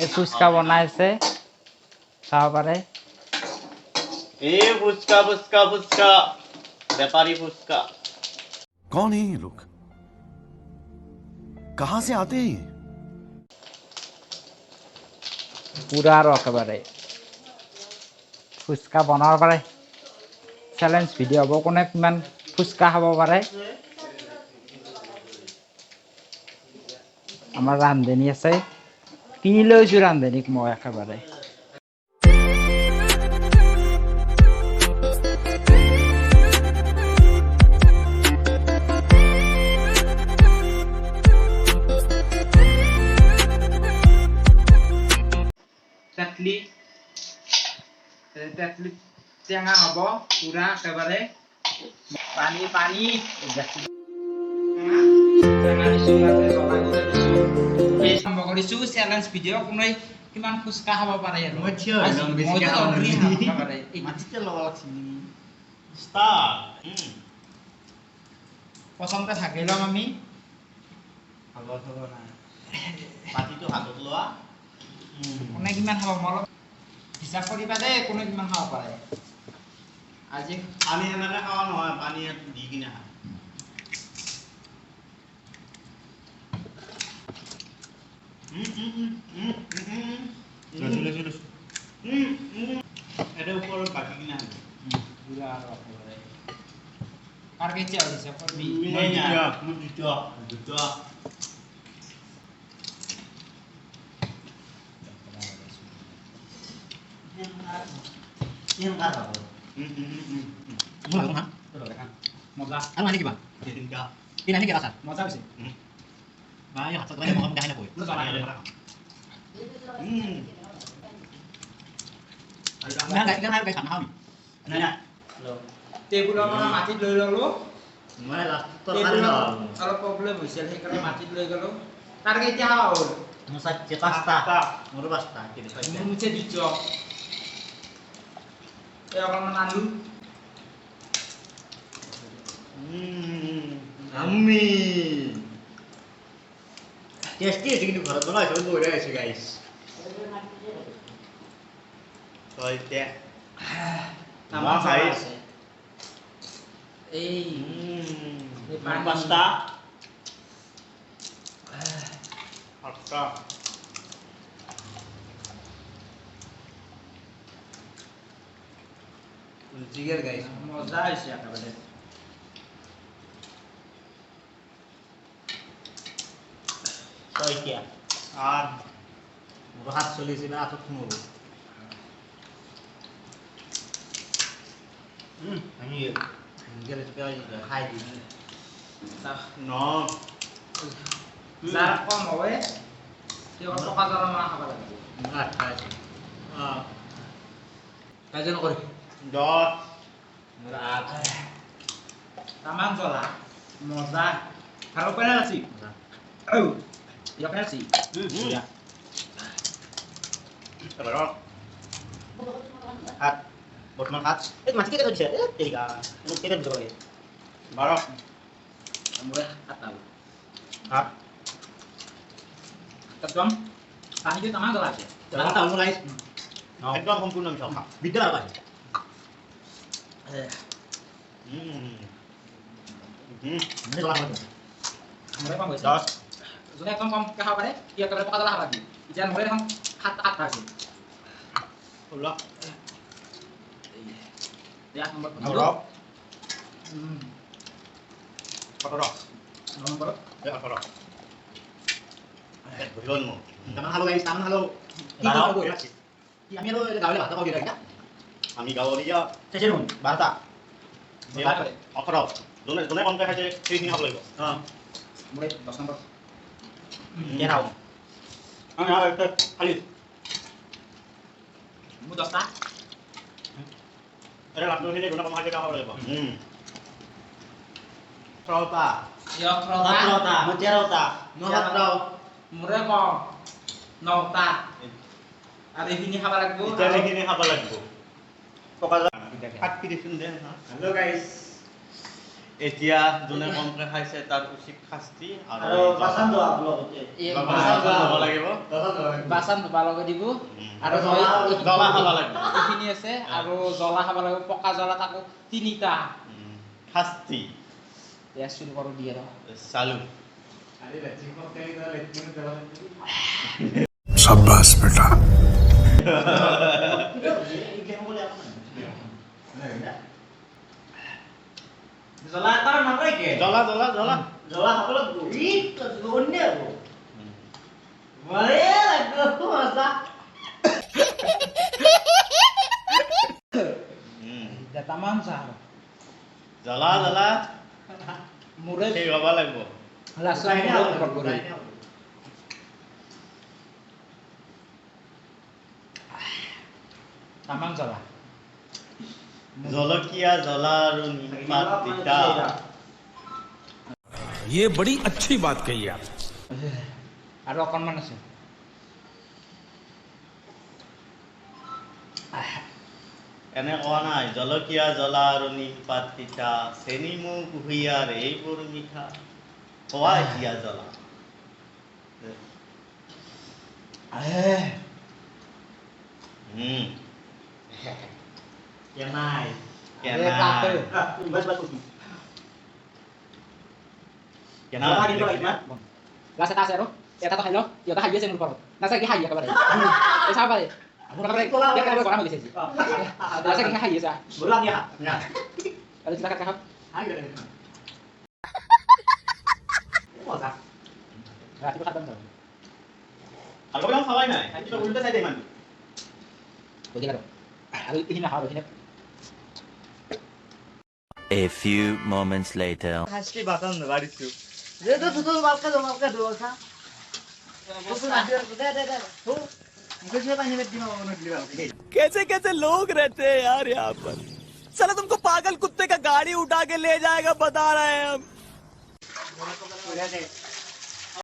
এই ফুচকা বনাইছে খাব পাৰে। ये फुसका फुसका फुसका व्यापारी फुसका। कौन है ये लोग? कहां से आते हैं ये? পুৰা আৰু একেবাৰে ফুচকা বনাব পাৰে। চেলেঞ্জ ভিডিঅ' হ'ব, কোনে কিমান ফুচকা খাব পাৰে। আমাৰ ৰান্ধনী আছে, কিনি লৈছোঁ ৰান্ধনীক মই একেবাৰে। তেতলি টেঙা হ'ব পুৰা একেবাৰে। পানী পানী আৰম্ভ কৰিছোঁ চেলেঞ্জ ভিডিঅ'। কোনে কিমান ফুচকা খাব পাৰে আৰু প্ৰথমতে থাকি ল'ম আমি। পাতিটো হাতত লোৱা। কোনে কিমান খাব মই অলপ হিচাপ কৰিবা দেই, কোনে কিমান খাব পাৰে। আজি পানী এনেকে খাৱা নহয়, পানী দি কিনে খা। এটা ওপৰত বাকি কিনে আনিব। পুৰা আৰু একেবাৰে কাৰ কেতিয়া হিচাপ কৰিবি। দুটা মজা আৰু আনি কিবা তিনিটা তিন আনি কিবা ছাৰ মজা হৈছে। বা এই হাতত মানে মগম দেখাই নপৰে ইমান গাড়ী কিমান আৰু গাড়ী খাম নাখাওঁ নাই নাই টেবুলৰ পৰা মাটিত লৈ ল'লোঁ। মই লাষ্টত অলপ প্ৰব্লেম হৈছিল, সেইকাৰণে মাটিত লৈ গ'লোঁ। তাৰ কেতিয়া হ'ল মোৰ চাৰিটা পাঁচটা মোৰো পাঁচটা মোৰ মুঠে দিছ এই অকণমান আলু আমি টেষ্টি হৈছে কিন্তু ঘৰত বনোৱা হিচাপত বঢ়িয়া হৈছে গাইছ। এতিয়া আমাৰ খাই আছে এই পাঁচটা সাতটা জিগেৰ গাইছ মজা হৈছে একেবাৰে। ছয়টা আর মোর হাত চলেছে না হাতত সোমাব। আমি গেলে খাই দিই ন যাৰ কম হয় তেওঁ টকা জ্বলা মাহ খাব লাগিব। কাইজন নকৰে 10 তামান জ্বলা মজা আৰু পেনে আছে ইয়া পেনে আছে Kalau hat, botman hat, masih kita bisa tiga, kita bisa lagi barok, murah atau hat, kedom tadi itu taman জ্বলা আছে jangan tahu mulai একদম সম্পূর্ণ মিশাল খা। বিদ্যা apa ini জ্বলা হবে মৰে কম হৈছে 10 যদি একদম কম খাব পাৰে কি একেবাৰে টকা জ্বলা খাব লাগে। এতিয়া মৰে এখন 7-8 আছে 16 ya nomor 18 nomor ya 18 bulan mo taman halo guys taman halo Halo. আমি আৰু গাঁৱলৈ ভাত খাব দিয়া আমি গাঁৱৰ দিয়া চেচে নুন 12টা Berapa deh? 18 যোনে যোনে কমকে খাইছে সেইখিনি খাব লাগিব। Mulai 10 nomor. dia tahu আমি আর একটা খালি Mu 10 ta? এটা লাভ নহিলে যোনে কম খাইছে খাব লাগিব। Prota, Ya, prota. Prota, Mucerota, Nuhatrau. Murah kok. Nota. Hari ini kabar aku. Kita ini apa lagi? Pokoknya 8 piece deh. halo guys এতিয়া যোনে কমকে খাইছে তাৰ উচিত শাস্তি আৰু আৰু বাচান দোৱা লগতে বাচন ল'ব লাগিব বাচন ধুবা লগে দিব আৰু জ্বলা খাব লাগিব এইখিনি আছে আৰু জ্বলা খাব লাগিব পকা জ্বলা তাকো 3টা শাস্তি ইয়াৰ শুৰু কৰো দিয়ে দাও চালু शाबाश बेटा জ্বলা তাৰ নাপায় কে জ্বলা জ্বলা জ্বলা জ্বলা খাব লাগিব ই তো অন্য হ'ব মাৰে লাগব মজা এটা তামাম চাহ জ্বলা জ্বলা মুরে সেই হ'ব লাগিব লাসা মুরে পড় করে তামাম জ্বলা জলকীয়া জ্বলা আৰু নিমপাত তিতা ये बड़ी अच्छी बात कही आप আৰু অকণমান আছে এনে কোৱা নাই জলকীয়া জ্বলা আৰু নিমপাত তিতা চেনি মুগ কুঁহিয়াৰ এইবোৰ মিঠা খোৱা এতিয়া জ্বলা কেনাই কেনাই bas bas কেনাই Lasa ta zero. Ya ta hello. Ya ta haye se mul paro. Nasa ki haye kabare. Esa kabare. Aku kabare. Ya kabare ko na mo dise. Nasa ki haye sa. bulan ya Kalau kita kata ayo masa berarti ko kata dong. আগৰ বিলাক খাৱাই নাই কিন্তু উল্টা চাই দে ইমান Begini dong. Aku ini nah harus ini. A few moments later. হাসি বাতান বাড়িছো deh tuh malka do sa tuh nanti deh tuh mungkin siapa yang di mana कैसे कैसे लोग रहते हैं यार यहाँ पर चलो तुमको पागल कुत्ते का गाड़ी उठा के ले जाएगा बता रहे हैं हम